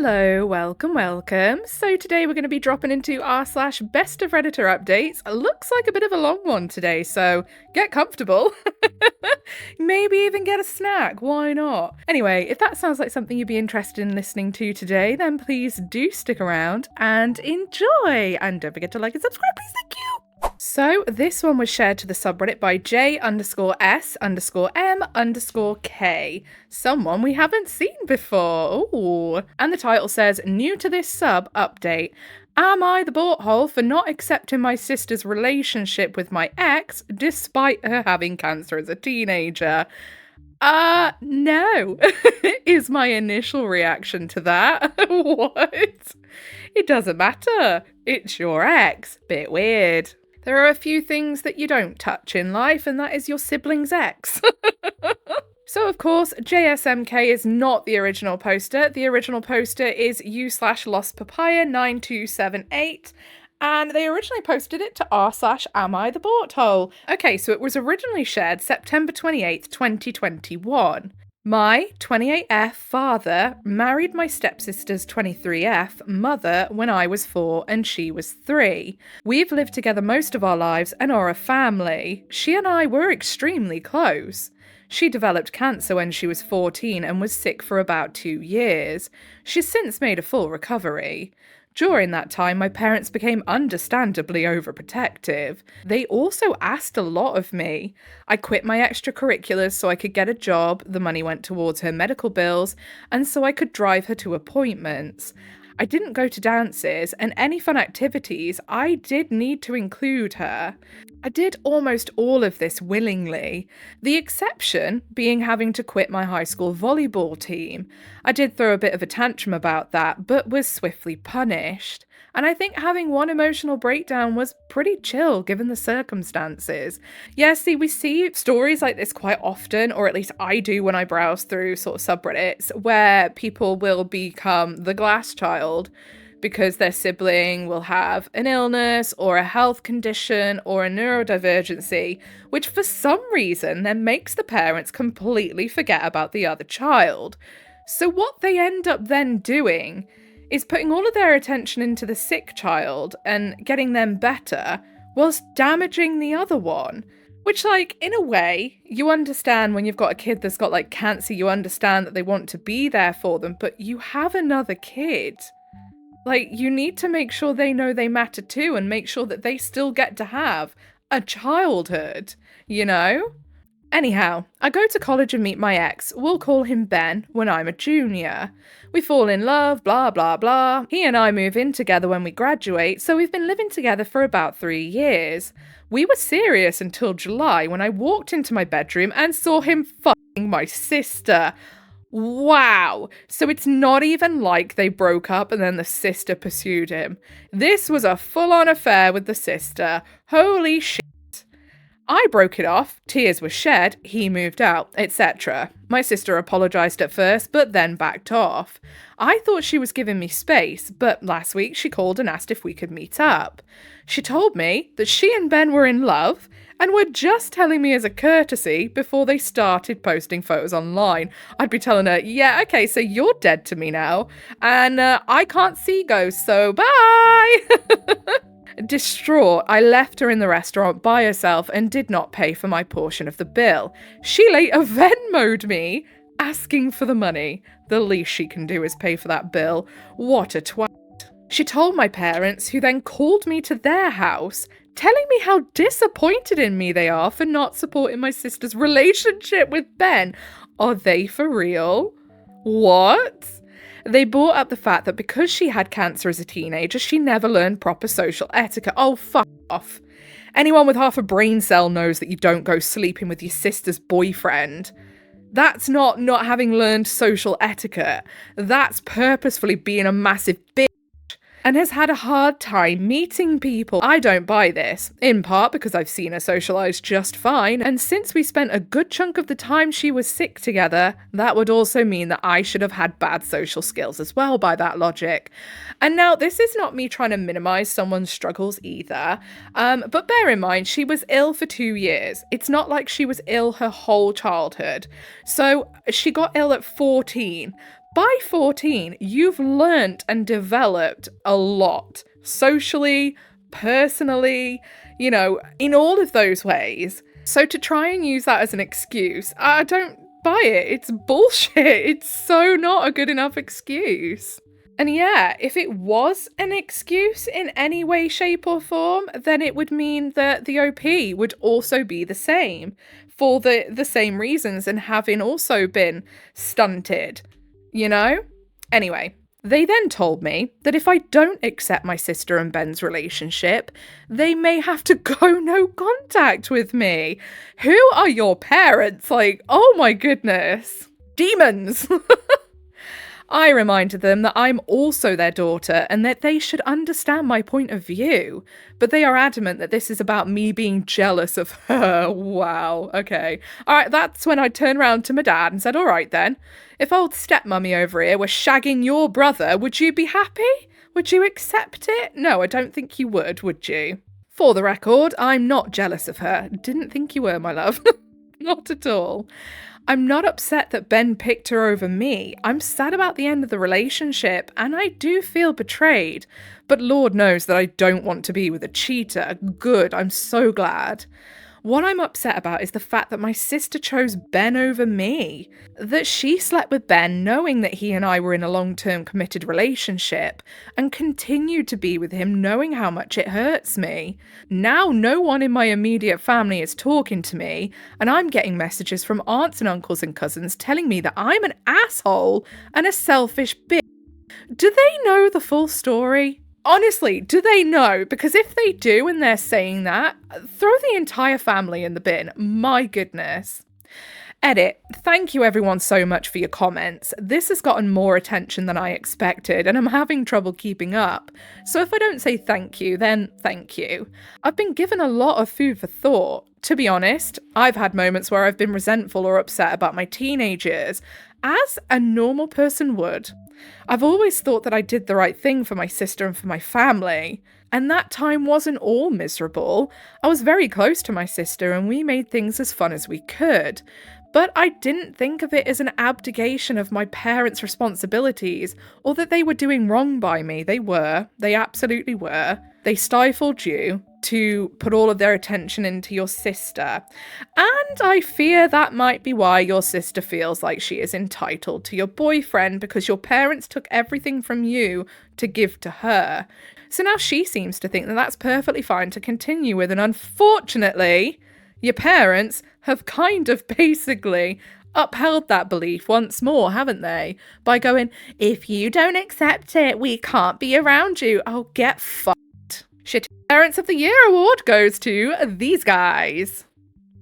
Hello, welcome. So today we're going to be dropping into r/best of Redditor updates. Looks like a bit of a long one today, so get comfortable. Maybe even get a snack, why not? Anyway, if that sounds like something you'd be interested in listening to today, then please do stick around and enjoy. And don't forget to like and subscribe, please, thank you! So this one was shared to the subreddit by J_S_M_K, someone we haven't seen before. Ooh. And the title says, new to this sub update. Am I the butthole for not accepting my sister's relationship with my ex despite her having cancer as a teenager? No, is my initial reaction to that. What? It doesn't matter. It's your ex. Bit weird. There are a few things that you don't touch in life, and that is your sibling's ex. So, of course, JSMK is not the original poster. The original poster is u/lostpapaya9278, and they originally posted it to r/amIthebutthole. Okay, so it was originally shared September 28th, 2021. My 28F father married my stepsister's 23F mother when I was 4 and she was 3. We've lived together most of our lives and are a family. She and I were extremely close. She developed cancer when she was 14 and was sick for about 2 years. She's since made a full recovery. During that time, my parents became understandably overprotective. They also asked a lot of me. I quit my extracurriculars so I could get a job, the money went towards her medical bills, and so I could drive her to appointments. I didn't go to dances, and any fun activities, I did need to include her. I did almost all of this willingly, the exception being having to quit my high school volleyball team. I did throw a bit of a tantrum about that, but was swiftly punished. And I think having one emotional breakdown was pretty chill given the circumstances. Yeah, see, we see stories like this quite often, or at least I do when I browse through sort of subreddits, where people will become the glass child because their sibling will have an illness or a health condition or a neurodivergency, which for some reason then makes the parents completely forget about the other child. So what they end up then doing is putting all of their attention into the sick child and getting them better whilst damaging the other one. Which, like, in a way, you understand when you've got a kid that's got, like, cancer, you understand that they want to be there for them, but you have another kid. Like, you need to make sure they know they matter too and make sure that they still get to have a childhood, you know? Anyhow, I go to college and meet my ex, we'll call him Ben, when I'm a junior. We fall in love, blah blah blah. He and I move in together when we graduate, so we've been living together for about 3 years. We were serious until July when I walked into my bedroom and saw him fucking my sister. Wow, so it's not even like they broke up and then the sister pursued him. This was a full-on affair with the sister. Holy shit. I broke it off, tears were shed, he moved out, etc. My sister apologised at first, but then backed off. I thought she was giving me space, but last week she called and asked if we could meet up. She told me that she and Ben were in love and were just telling me as a courtesy before they started posting photos online. I'd be telling her, yeah, okay, so you're dead to me now, and I can't see ghosts, so bye! Distraught, I left her in the restaurant by herself and did not pay for my portion of the bill. She later Venmo'd me, asking for the money. The least she can do is pay for that bill. What a twat. She told my parents, who then called me to their house, telling me how disappointed in me they are for not supporting my sister's relationship with Ben. Are they for real? What? They brought up the fact that because she had cancer as a teenager, she never learned proper social etiquette. Oh, fuck off. Anyone with half a brain cell knows that you don't go sleeping with your sister's boyfriend. That's not having learned social etiquette. That's purposefully being a massive bitch. And has had a hard time meeting people. I don't buy this, in part because I've seen her socialise just fine, and since we spent a good chunk of the time she was sick together, that would also mean that I should have had bad social skills as well by that logic. And now, this is not me trying to minimise someone's struggles either, but bear in mind, she was ill for 2 years. It's not like she was ill her whole childhood. So, she got ill at 14, By 14, you've learnt and developed a lot. Socially, personally, in all of those ways. So to try and use that as an excuse, I don't buy it. It's bullshit. It's so not a good enough excuse. And yeah, if it was an excuse in any way, shape, or form, then it would mean that the OP would also be the same for the same reasons and having also been stunted, Anyway, they then told me that if I don't accept my sister and Ben's relationship, they may have to go no contact with me. Who are your parents? Like, oh my goodness. Demons! I reminded them that I'm also their daughter and that they should understand my point of view. But they are adamant that this is about me being jealous of her. Wow, okay. Alright, that's when I turned around to my dad and said, alright then, if old stepmummy over here were shagging your brother, would you be happy? Would you accept it? No, I don't think you would you? For the record, I'm not jealous of her. Didn't think you were, my love. Not at all. I'm not upset that Ben picked her over me. I'm sad about the end of the relationship, and I do feel betrayed. But Lord knows that I don't want to be with a cheater. Good, I'm so glad. What I'm upset about is the fact that my sister chose Ben over me. That she slept with Ben knowing that he and I were in a long-term committed relationship and continued to be with him knowing how much it hurts me. Now no one in my immediate family is talking to me and I'm getting messages from aunts and uncles and cousins telling me that I'm an asshole and a selfish bitch. Do they know the full story? Honestly, do they know? Because if they do and they're saying that, throw the entire family in the bin. My goodness. Edit. Thank you everyone so much for your comments. This has gotten more attention than I expected and I'm having trouble keeping up. So if I don't say thank you, then thank you. I've been given a lot of food for thought. To be honest, I've had moments where I've been resentful or upset about my teenage years, as a normal person would. I've always thought that I did the right thing for my sister and for my family, and that time wasn't all miserable. I was very close to my sister and we made things as fun as we could, but I didn't think of it as an abdication of my parents' responsibilities or that they were doing wrong by me. They were. They absolutely were. They stifled you to put all of their attention into your sister. And I fear that might be why your sister feels like she is entitled to your boyfriend because your parents took everything from you to give to her. So now she seems to think that that's perfectly fine to continue with. And unfortunately, your parents have kind of basically upheld that belief once more, haven't they? By going, if you don't accept it, we can't be around you. Oh, get fucked. Shitty Parents of the Year award goes to these guys.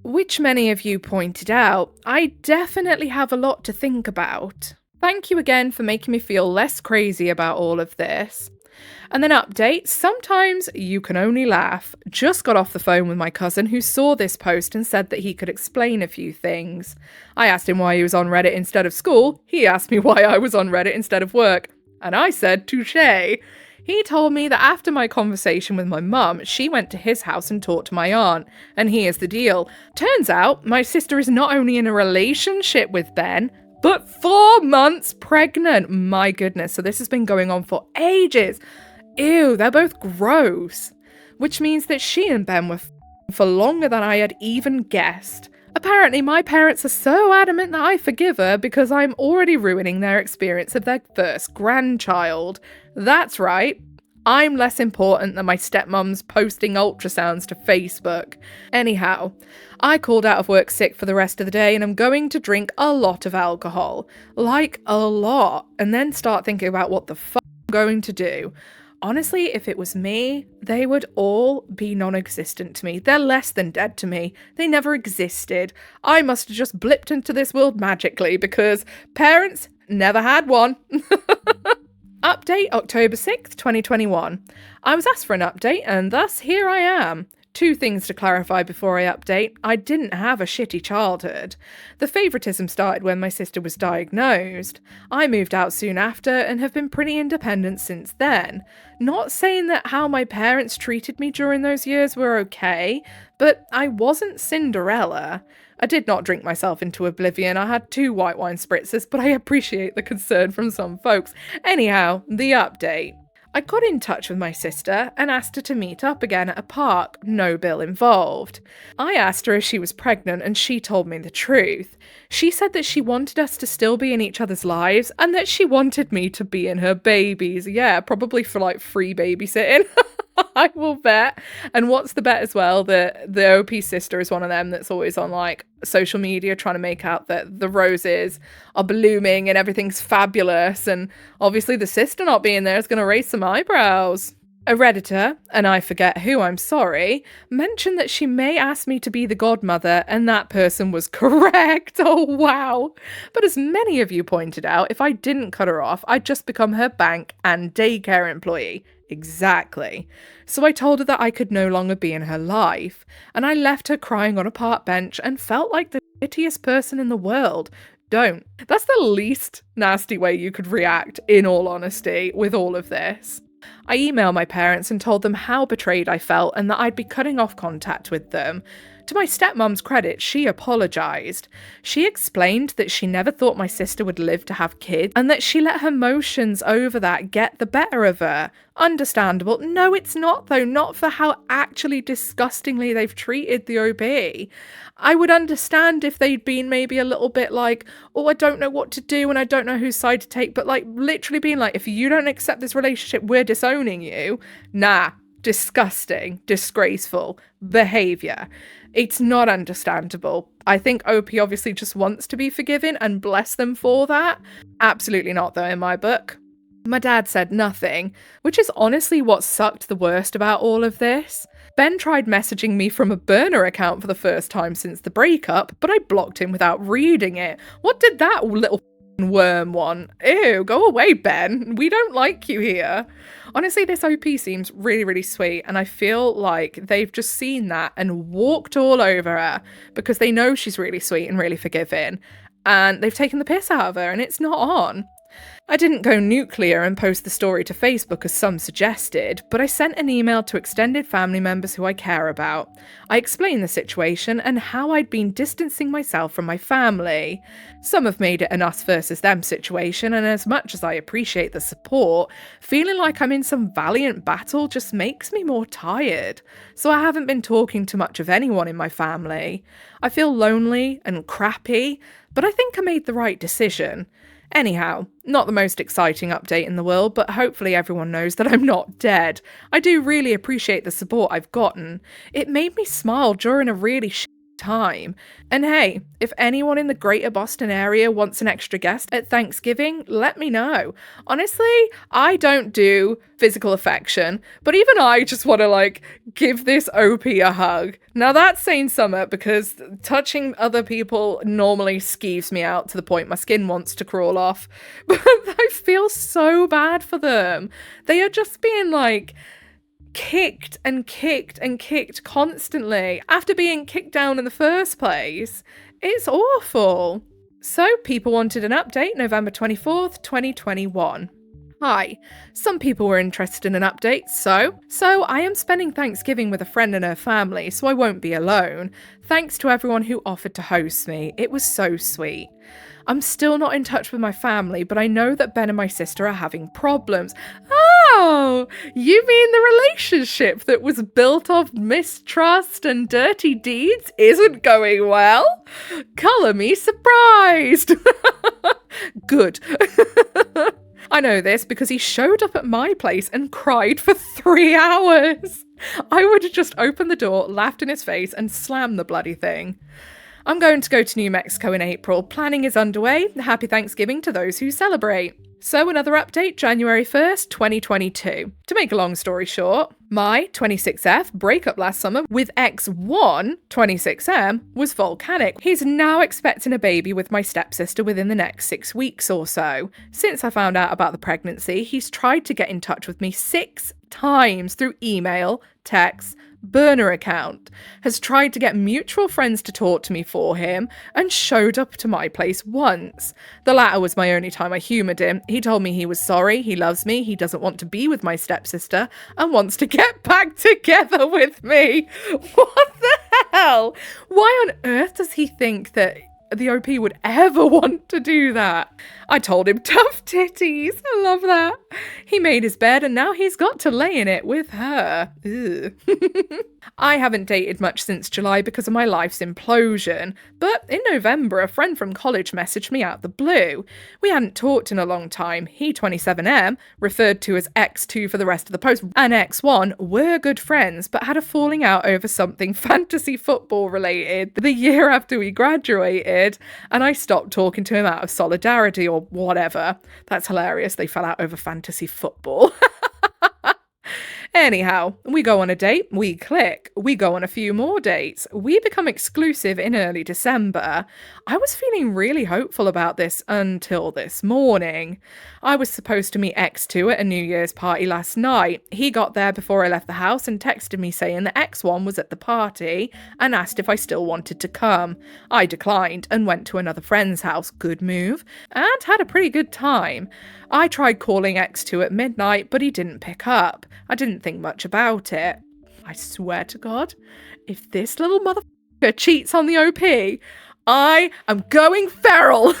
Which many of you pointed out, I definitely have a lot to think about. Thank you again for making me feel less crazy about all of this. And then update, sometimes you can only laugh. Just got off the phone with my cousin who saw this post and said that he could explain a few things. I asked him why he was on Reddit instead of school. He asked me why I was on Reddit instead of work. And I said, touché. He told me that after my conversation with my mum, she went to his house and talked to my aunt. And here's the deal. Turns out, my sister is not only in a relationship with Ben, but 4 months pregnant. My goodness, so this has been going on for ages. Ew, they're both gross. Which means that she and Ben were for longer than I had even guessed. Apparently, my parents are so adamant that I forgive her because I'm already ruining their experience of their first grandchild. That's right. I'm less important than my stepmom's posting ultrasounds to Facebook. Anyhow, I called out of work sick for the rest of the day and I'm going to drink a lot of alcohol. Like, a lot. And then start thinking about what the fuck I'm going to do. Honestly, if it was me, they would all be non-existent to me. They're less than dead to me. They never existed. I must have just blipped into this world magically because parents never had one. Update October 6th, 2021. I was asked for an update and thus here I am. Two things to clarify before I update. I didn't have a shitty childhood. The favouritism started when my sister was diagnosed. I moved out soon after and have been pretty independent since then. Not saying that how my parents treated me during those years were okay, but I wasn't Cinderella. I did not drink myself into oblivion. I had 2 white wine spritzers, but I appreciate the concern from some folks. Anyhow, the update. I got in touch with my sister and asked her to meet up again at a park, no bill involved. I asked her if she was pregnant and she told me the truth. She said that she wanted us to still be in each other's lives and that she wanted me to be in her babies. Yeah, probably for like free babysitting. I will bet. And what's the bet as well? The OP sister is one of them that's always on like social media trying to make out that the roses are blooming and everything's fabulous. And obviously the sister not being there is going to raise some eyebrows. A Redditor, and I forget who, I'm sorry, mentioned that she may ask me to be the godmother, and that person was correct. Oh, wow. But as many of you pointed out, if I didn't cut her off, I'd just become her bank and daycare employee. Exactly. So I told her that I could no longer be in her life, and I left her crying on a park bench and felt like the shittiest person in the world. Don't. That's the least nasty way you could react, in all honesty, with all of this. I emailed my parents and told them how betrayed I felt and that I'd be cutting off contact with them. To my stepmom's credit, she apologised. She explained that she never thought my sister would live to have kids and that she let her emotions over that get the better of her. Understandable. No, it's not though, not for how actually disgustingly they've treated the OB. I would understand if they'd been maybe a little bit like, oh, I don't know what to do and I don't know whose side to take, but like literally being like, if you don't accept this relationship, we're disowning you. Nah, disgusting, disgraceful behaviour. It's not understandable. I think OP obviously just wants to be forgiven and bless them for that. Absolutely not though in my book. My dad said nothing, which is honestly what sucked the worst about all of this. Ben tried messaging me from a burner account for the first time since the breakup, but I blocked him without reading it. What did that little worm want? Ew, go away, Ben. We don't like you here. Honestly, this OP seems really, really sweet, and I feel like they've just seen that and walked all over her because they know she's really sweet and really forgiving, and they've taken the piss out of her, and it's not on. I didn't go nuclear and post the story to Facebook as some suggested, but I sent an email to extended family members who I care about. I explained the situation and how I'd been distancing myself from my family. Some have made it an us versus them situation, and as much as I appreciate the support, feeling like I'm in some valiant battle just makes me more tired. So I haven't been talking to much of anyone in my family. I feel lonely and crappy, but I think I made the right decision. Anyhow, not the most exciting update in the world, but hopefully everyone knows that I'm not dead. I do really appreciate the support I've gotten. It made me smile during a really time. And hey, if anyone in the greater Boston area wants an extra guest at Thanksgiving, let me know. Honestly, I don't do physical affection, but even I just want to like give this OP a hug. Now that's saying something because touching other people normally skeeves me out to the point my skin wants to crawl off. But I feel so bad for them. They are just being like kicked and kicked and kicked constantly after being kicked down in the first place. It's awful. So people wanted an update November 24th, 2021. Hi, some people were interested in an update, so I am spending Thanksgiving with a friend and her family, so I won't be alone. Thanks to everyone who offered to host me, it was so sweet. I'm still not in touch with my family, but I know that Ben and my sister are having problems. Oh, you mean the relationship that was built off mistrust and dirty deeds isn't going well? Colour me surprised. Good. I know this because he showed up at my place and cried for 3 hours. I would have just opened the door, laughed in his face, and slammed the bloody thing. I'm going to go to New Mexico in April. Planning is underway. Happy Thanksgiving to those who celebrate. So another update, January 1st, 2022. To make a long story short, my 26F breakup last summer with X1, 26M, was volcanic. He's now expecting a baby with my stepsister within the next 6 weeks or so. Since I found out about the pregnancy, he's tried to get in touch with me 6 times through email, text, burner account, has tried to get mutual friends to talk to me for him, and showed up to my place once. The latter was my only time I humoured him. He told me he was sorry, he loves me, he doesn't want to be with my stepsister, and wants to get back together with me. What the hell? Why on earth does he think that the OP would ever want to do that? I told him tough titties. I love that. He made his bed and now he's got to lay in it with her. I haven't dated much since July because of my life's implosion, but in November a friend from college messaged me out the blue. We hadn't talked in a long time. He, 27M, referred to as X2 for the rest of the post, and X1 were good friends but had a falling out over something fantasy football related the year after we graduated, and I stopped talking to him out of solidarity or whatever. That's hilarious. They fell out over fantasy football. Anyhow, we go on a date, we click, we go on a few more dates, we become exclusive in early December. I was feeling really hopeful about this until this morning. I was supposed to meet X2 at a New Year's party last night. He got there before I left the house and texted me saying that X1 was at the party and asked if I still wanted to come. I declined and went to another friend's house, good move, and had a pretty good time. I tried calling X2 at midnight, but he didn't pick up. I didn't think much about it. I swear to God, if this little motherfucker cheats on the OP, I am going feral.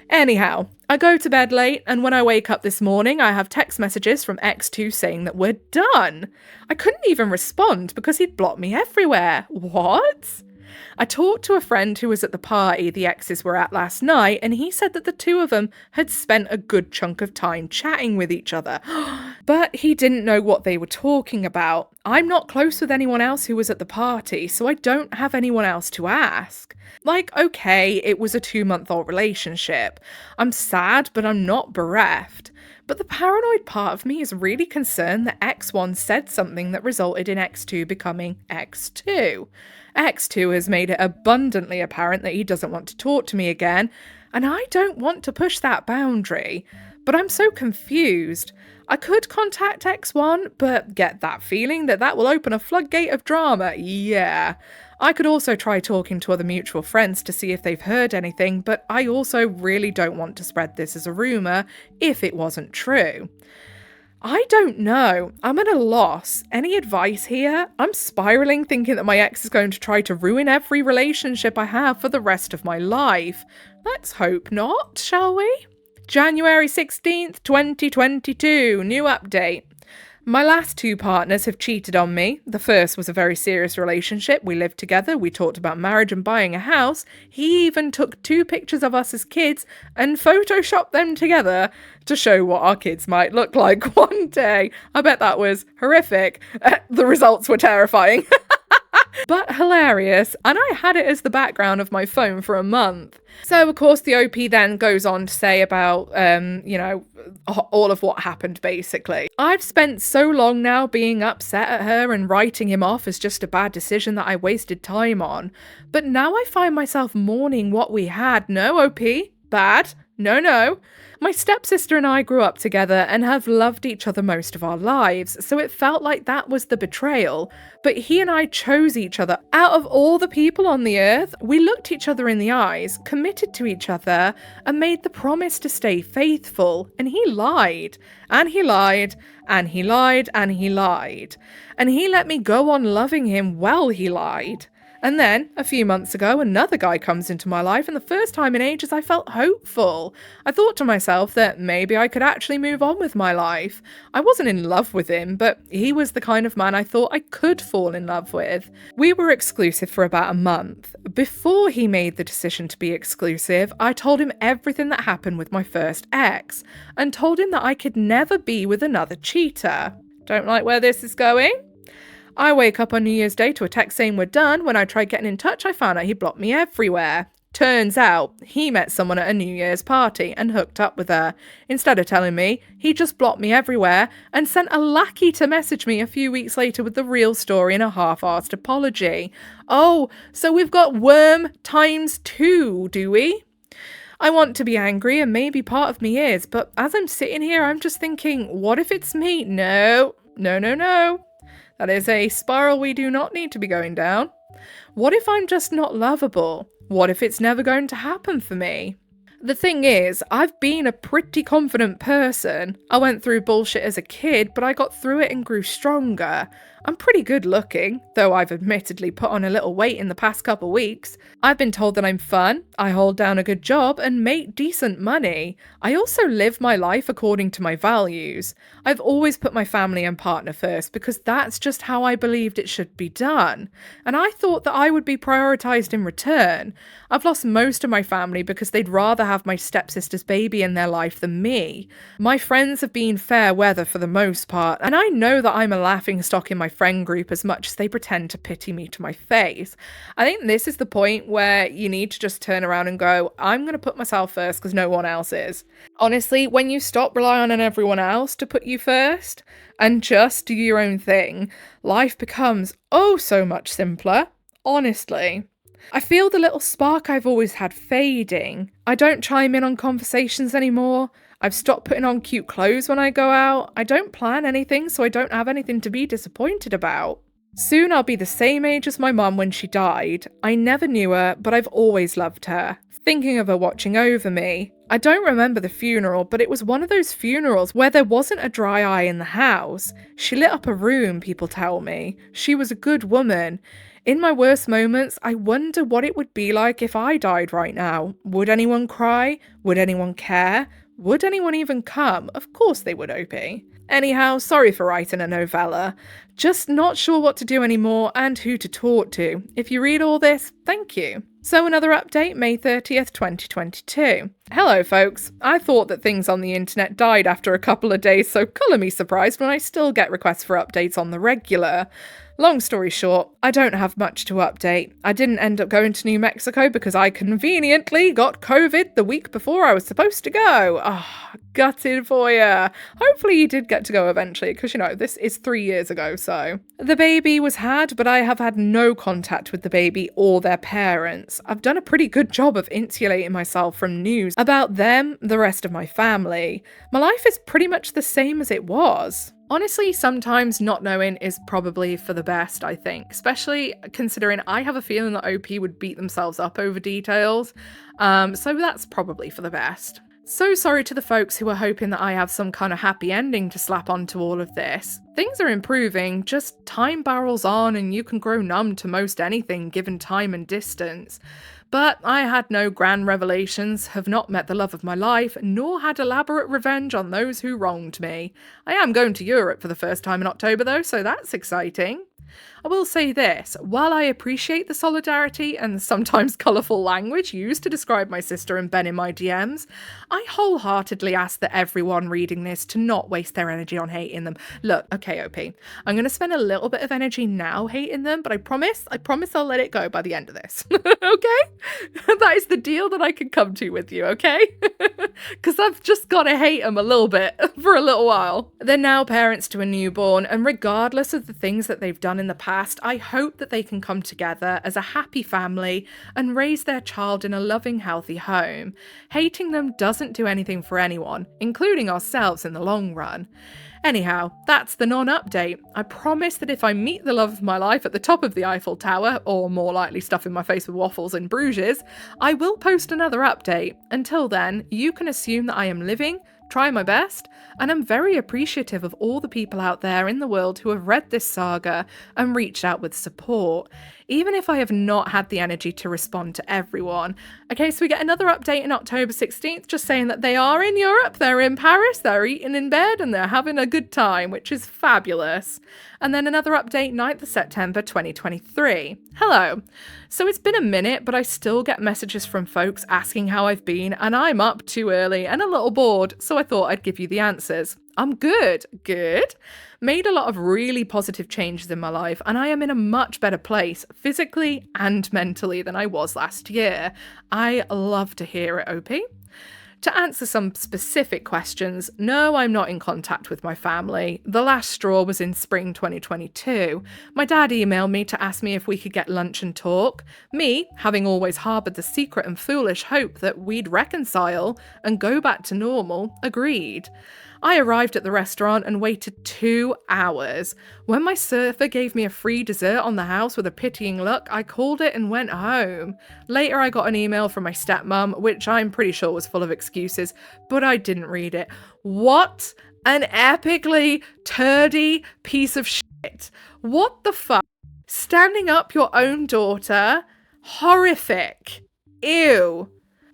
Anyhow, I go to bed late, and when I wake up this morning, I have text messages from X2 saying that we're done. I couldn't even respond because he'd blocked me everywhere. What? I talked to a friend who was at the party the exes were at last night, and he said that the two of them had spent a good chunk of time chatting with each other. But he didn't know what they were talking about. I'm not close with anyone else who was at the party, so I don't have anyone else to ask. Like, okay, it was a 2-month-old relationship. I'm sad, but I'm not bereft. But the paranoid part of me is really concerned that X1 said something that resulted in X2 becoming X2. X2 has made it abundantly apparent that he doesn't want to talk to me again, and I don't want to push that boundary. But I'm so confused. I could contact X1, but get that feeling that that will open a floodgate of drama. Yeah. I could also try talking to other mutual friends to see if they've heard anything, but I also really don't want to spread this as a rumour if it wasn't true. I don't know. I'm at a loss. Any advice here? I'm spiralling thinking that my ex is going to try to ruin every relationship I have for the rest of my life. Let's hope not, shall we? January 16th, 2022. New update. My last 2 partners have cheated on me. The first was a very serious relationship. We lived together, we talked about marriage and buying a house. He even took 2 pictures of us as kids and photoshopped them together to show what our kids might look like one day. I bet that was horrific. The results were terrifying. But hilarious, and I had it as the background of my phone for a month. So, of course, the OP then goes on to say about, all of what happened, basically. I've spent so long now being upset at her and writing him off as just a bad decision that I wasted time on. But now I find myself mourning what we had. No, OP? Bad? No. My stepsister and I grew up together and have loved each other most of our lives, so it felt like that was the betrayal. But he and I chose each other. Out of all the people on the earth, we looked each other in the eyes, committed to each other, and made the promise to stay faithful. And he lied. And he lied. And he lied. And he lied. And he let me go on loving him while he lied. And then, a few months ago, another guy comes into my life, and the first time in ages I felt hopeful. I thought to myself that maybe I could actually move on with my life. I wasn't in love with him, but he was the kind of man I thought I could fall in love with. We were exclusive for about a month. Before he made the decision to be exclusive, I told him everything that happened with my first ex, and told him that I could never be with another cheater. Don't like where this is going? I wake up on New Year's Day to a text saying we're done. When I tried getting in touch, I found out he blocked me everywhere. Turns out, he met someone at a New Year's party and hooked up with her. Instead of telling me, he just blocked me everywhere and sent a lackey to message me a few weeks later with the real story and a half-arsed apology. Oh, so we've got worm times 2, do we? I want to be angry, and maybe part of me is, but as I'm sitting here, I'm just thinking, what if it's me? No, no, no, no. That is a spiral we do not need to be going down. What if I'm just not lovable? What if it's never going to happen for me? The thing is, I've been a pretty confident person. I went through bullshit as a kid, but I got through it and grew stronger. I'm pretty good looking, though I've admittedly put on a little weight in the past couple weeks. I've been told that I'm fun, I hold down a good job, and make decent money. I also live my life according to my values. I've always put my family and partner first because that's just how I believed it should be done. And I thought that I would be prioritised in return. I've lost most of my family because they'd rather have my stepsister's baby in their life than me. My friends have been fair weather for the most part, and I know that I'm a laughingstock in my friend group as much as they pretend to pity me to my face. I think this is the point where you need to just turn around and go, I'm going to put myself first because no one else is. Honestly, when you stop relying on everyone else to put you first and just do your own thing, life becomes oh so much simpler. Honestly. I feel the little spark I've always had fading. I don't chime in on conversations anymore. I've stopped putting on cute clothes when I go out. I don't plan anything, so I don't have anything to be disappointed about. Soon I'll be the same age as my mum when she died. I never knew her, but I've always loved her. Thinking of her watching over me. I don't remember the funeral, but it was one of those funerals where there wasn't a dry eye in the house. She lit up a room, people tell me. She was a good woman. In my worst moments, I wonder what it would be like if I died right now. Would anyone cry? Would anyone care? Would anyone even come? Of course they would, OP. Anyhow, sorry for writing a novella. Just not sure what to do anymore and who to talk to. If you read all this, thank you. So another update, May 30th, 2022. Hello folks, I thought that things on the internet died after a couple of days, so colour me surprised when I still get requests for updates on the regular. Long story short, I don't have much to update. I didn't end up going to New Mexico because I conveniently got COVID the week before I was supposed to go. Gutted for ya. Hopefully you did get to go eventually, because this is 3 years ago, so. The baby was had, but I have had no contact with the baby or their parents. I've done a pretty good job of insulating myself from news about them, the rest of my family. My life is pretty much the same as it was. Honestly, sometimes not knowing is probably for the best, I think, especially considering I have a feeling that OP would beat themselves up over details, so that's probably for the best. So sorry to the folks who are hoping that I have some kind of happy ending to slap onto all of this. Things are improving, just time barrels on and you can grow numb to most anything given time and distance. But I had no grand revelations, have not met the love of my life, nor had elaborate revenge on those who wronged me. I am going to Europe for the first time in October though, so that's exciting. I will say this, while I appreciate the solidarity and sometimes colourful language used to describe my sister and Ben in my DMs, I wholeheartedly ask that everyone reading this to not waste their energy on hating them. Look, okay, OP, I'm going to spend a little bit of energy now hating them, but I promise I'll let it go by the end of this. Okay? That is the deal that I can come to with you, okay? Because I've just got to hate them a little bit for a little while. They're now parents to a newborn, and regardless of the things that they've done in the past, I hope that they can come together as a happy family and raise their child in a loving, healthy home. Hating them doesn't do anything for anyone, including ourselves in the long run. Anyhow, that's the non-update. I promise that if I meet the love of my life at the top of the Eiffel Tower, or more likely stuffing my face with waffles in Bruges, I will post another update. Until then, you can assume that I am living, try my best, and I'm very appreciative of all the people out there in the world who have read this saga and reached out with support, even if I have not had the energy to respond to everyone. Okay, so we get another update in October 16th, just saying that they are in Europe, they're in Paris, they're eating in bed, and they're having a good time, which is fabulous. And then another update 9th of September 2023. Hello. So it's been a minute, but I still get messages from folks asking how I've been, and I'm up too early and a little bored, so I thought I'd give you the answers. I'm good. Made a lot of really positive changes in my life, and I am in a much better place, physically and mentally, than I was last year. I love to hear it, OP. To answer some specific questions, no, I'm not in contact with my family. The last straw was in spring 2022. My dad emailed me to ask me if we could get lunch and talk. Me, having always harboured the secret and foolish hope that we'd reconcile and go back to normal, agreed. I arrived at the restaurant and waited 2 hours. When my server gave me a free dessert on the house with a pitying look, I called it and went home. Later, I got an email from my stepmom, which I'm pretty sure was full of excuses, but I didn't read it. What an epically turdy piece of shit. What the fuck? Standing up your own daughter? Horrific. Ew.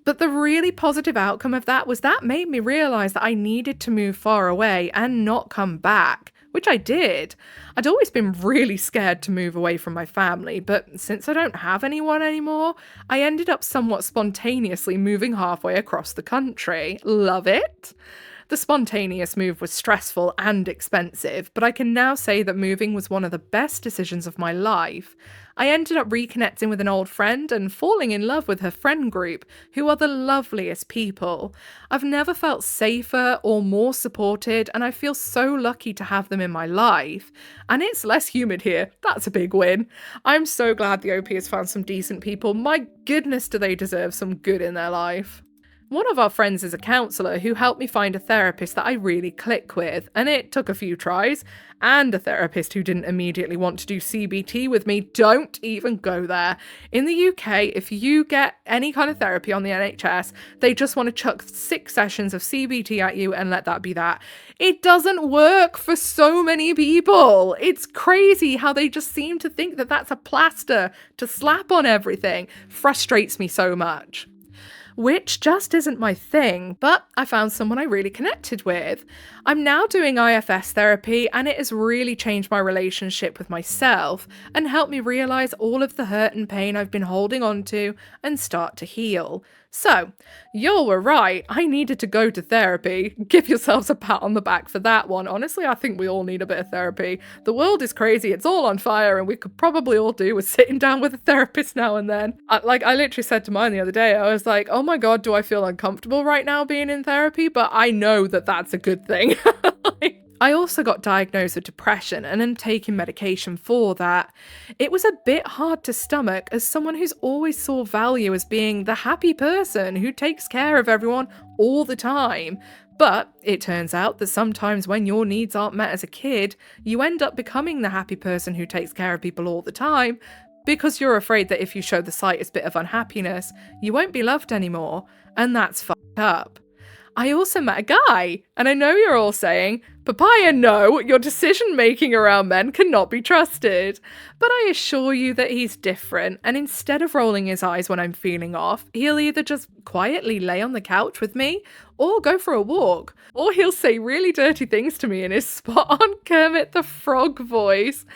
But the really positive outcome of that was that made me realise that I needed to move far away and not come back, which I did. I'd always been really scared to move away from my family, but since I don't have anyone anymore, I ended up somewhat spontaneously moving halfway across the country. Love it! The spontaneous move was stressful and expensive, but I can now say that moving was one of the best decisions of my life. I ended up reconnecting with an old friend and falling in love with her friend group, who are the loveliest people. I've never felt safer or more supported, and I feel so lucky to have them in my life. And it's less humid here. That's a big win. I'm so glad the OP has found some decent people. My goodness, do they deserve some good in their life. One of our friends is a counsellor who helped me find a therapist that I really click with, and it took a few tries, and a therapist who didn't immediately want to do CBT with me. Don't even go there. In the UK, if you get any kind of therapy on the NHS, they just want to chuck 6 sessions of CBT at you and let that be that. It doesn't work for so many people. It's crazy how they just seem to think that that's a plaster to slap on everything. Frustrates me so much. Which just isn't my thing, but I found someone I really connected with. I'm now doing IFS therapy, and it has really changed my relationship with myself and helped me realise all of the hurt and pain I've been holding on to and start to heal. So, you were right, I needed to go to therapy. Give yourselves a pat on the back for that one. Honestly, I think we all need a bit of therapy. The world is crazy, it's all on fire, and we could probably all do with sitting down with a therapist now and then. I literally said to mine the other day, I was like, oh my god, do I feel uncomfortable right now being in therapy? But I know that that's a good thing. I also got diagnosed with depression and am taking medication for that. It was a bit hard to stomach as someone who's always saw value as being the happy person who takes care of everyone all the time. But it turns out that sometimes when your needs aren't met as a kid, you end up becoming the happy person who takes care of people all the time because you're afraid that if you show the slightest bit of unhappiness, you won't be loved anymore, and that's fucked up. I also met a guy, and I know you're all saying, Papaya, no, your decision-making around men cannot be trusted. But I assure you that he's different, and instead of rolling his eyes when I'm feeling off, he'll either just quietly lay on the couch with me, or go for a walk, or he'll say really dirty things to me in his spot-on Kermit the Frog voice.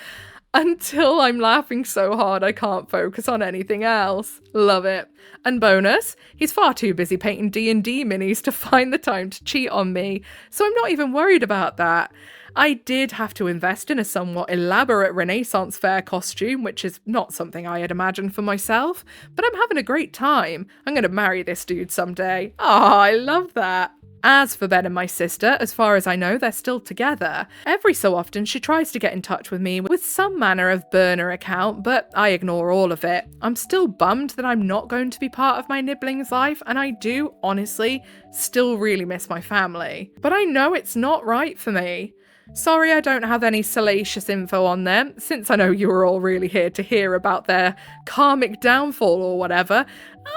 Until I'm laughing so hard I can't focus on anything else. Love it. And bonus, he's far too busy painting D&D minis to find the time to cheat on me, so I'm not even worried about that. I did have to invest in a somewhat elaborate Renaissance fair costume, which is not something I had imagined for myself, but I'm having a great time. I'm going to marry this dude someday. Ah, I love that. As for Ben and my sister, as far as I know, they're still together. Every so often, she tries to get in touch with me with some manner of burner account, but I ignore all of it. I'm still bummed that I'm not going to be part of my nibblings life, and I do, honestly, still really miss my family. But I know it's not right for me. Sorry I don't have any salacious info on them, since I know you were all really here to hear about their karmic downfall or whatever.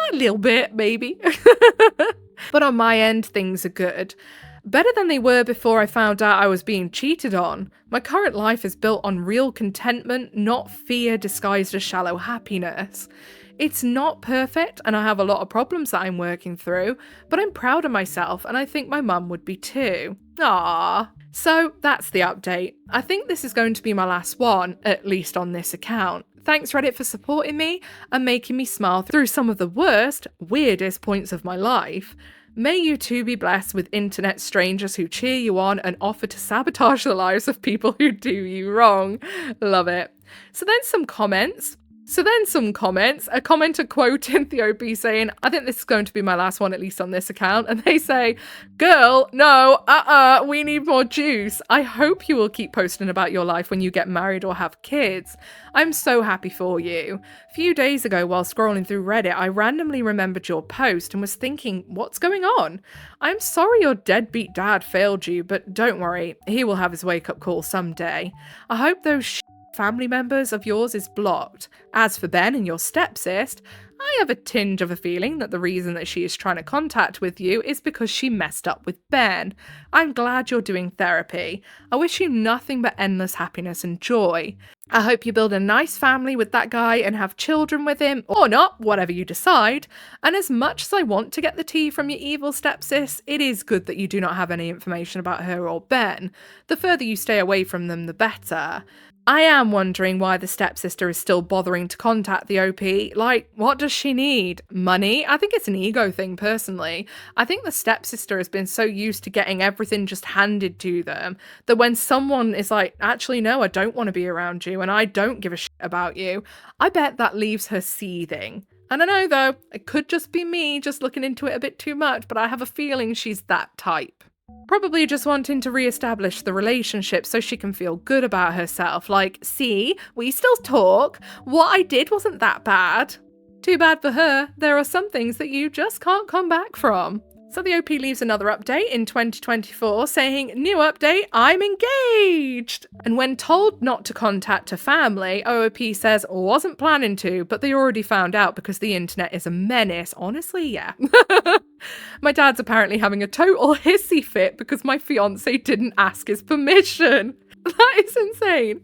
A little bit, maybe. But on my end, things are good. Better than they were before I found out I was being cheated on. My current life is built on real contentment, not fear disguised as shallow happiness. It's not perfect, and I have a lot of problems that I'm working through, but I'm proud of myself, and I think my mum would be too. Aww. So that's the update. I think this is going to be my last one, at least on this account. Thanks Reddit for supporting me and making me smile through some of the worst, weirdest points of my life. May you too be blessed with internet strangers who cheer you on and offer to sabotage the lives of people who do you wrong. Love it. So then some comments. So then some comments, a commenter quoting the OP saying, I think this is going to be my last one, at least on this account. And they say, girl, no, we need more juice. I hope you will keep posting about your life when you get married or have kids. I'm so happy for you. A few days ago, while scrolling through Reddit, I randomly remembered your post and was thinking, what's going on? I'm sorry your deadbeat dad failed you, but don't worry, he will have his wake-up call someday. I hope those family members of yours is blocked. As for Ben and your stepsister, I have a tinge of a feeling that the reason that she is trying to contact with you is because she messed up with Ben. I'm glad you're doing therapy. I wish you nothing but endless happiness and joy. I hope you build a nice family with that guy and have children with him, or not, whatever you decide. And as much as I want to get the tea from your evil stepsis, it is good that you do not have any information about her or Ben. The further you stay away from them, the better. I am wondering why the stepsister is still bothering to contact the OP. Like, what does she need? Money? I think it's an ego thing, personally. I think the stepsister has been so used to getting everything just handed to them that when someone is like, actually, no, I don't want to be around you and I don't give a shit about you, I bet that leaves her seething. I don't know, though. It could just be me just looking into it a bit too much, but I have a feeling she's that type. Probably just wanting to re-establish the relationship so she can feel good about herself. Like, see, we still talk. What I did wasn't that bad. Too bad for her. There are some things that you just can't come back from. So the OP leaves another update in 2024 saying, new update, I'm engaged. And when told not to contact her family, OOP says, wasn't planning to, but they already found out because the internet is a menace. Honestly, yeah. My dad's apparently having a total hissy fit because my fiance didn't ask his permission. That is insane.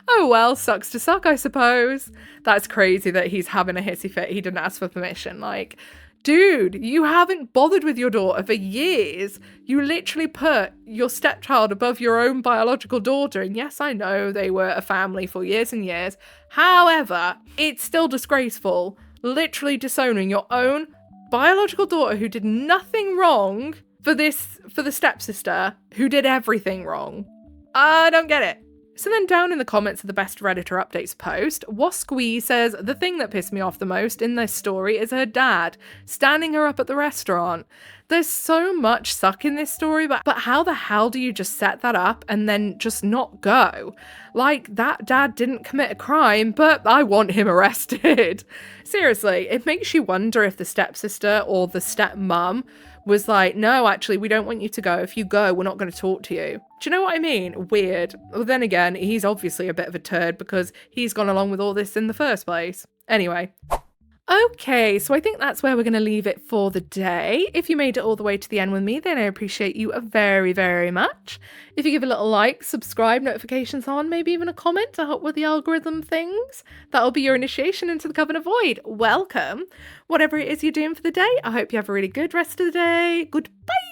Oh well, sucks to suck, I suppose. That's crazy that he's having a hissy fit. He didn't ask for permission. Like, dude, you haven't bothered with your daughter for years. You literally put your stepchild above your own biological daughter. And yes, I know they were a family for years and years. However, it's still disgraceful. Literally disowning your own biological daughter who did nothing wrong for the stepsister who did everything wrong. I don't get it. So then down in the comments of the Best Redditor Updates post, Wasquee says, the thing that pissed me off the most in this story is her dad, standing her up at the restaurant. There's so much suck in this story, but how the hell do you just set that up and then just not go? Like, that dad didn't commit a crime, but I want him arrested. Seriously, it makes you wonder if the stepsister or the stepmom was like, no, actually, we don't want you to go. If you go, we're not going to talk to you. Do you know what I mean? Weird. Well, then again, he's obviously a bit of a turd because he's gone along with all this in the first place. Anyway. Okay, so I think that's where we're going to leave it for the day. If you made it all the way to the end with me, then I appreciate you very, very much. If you give a little like, subscribe, notifications on, maybe even a comment to help with the algorithm things, that'll be your initiation into the Coven of Void. Welcome. Whatever it is you're doing for the day, I hope you have a really good rest of the day. Goodbye.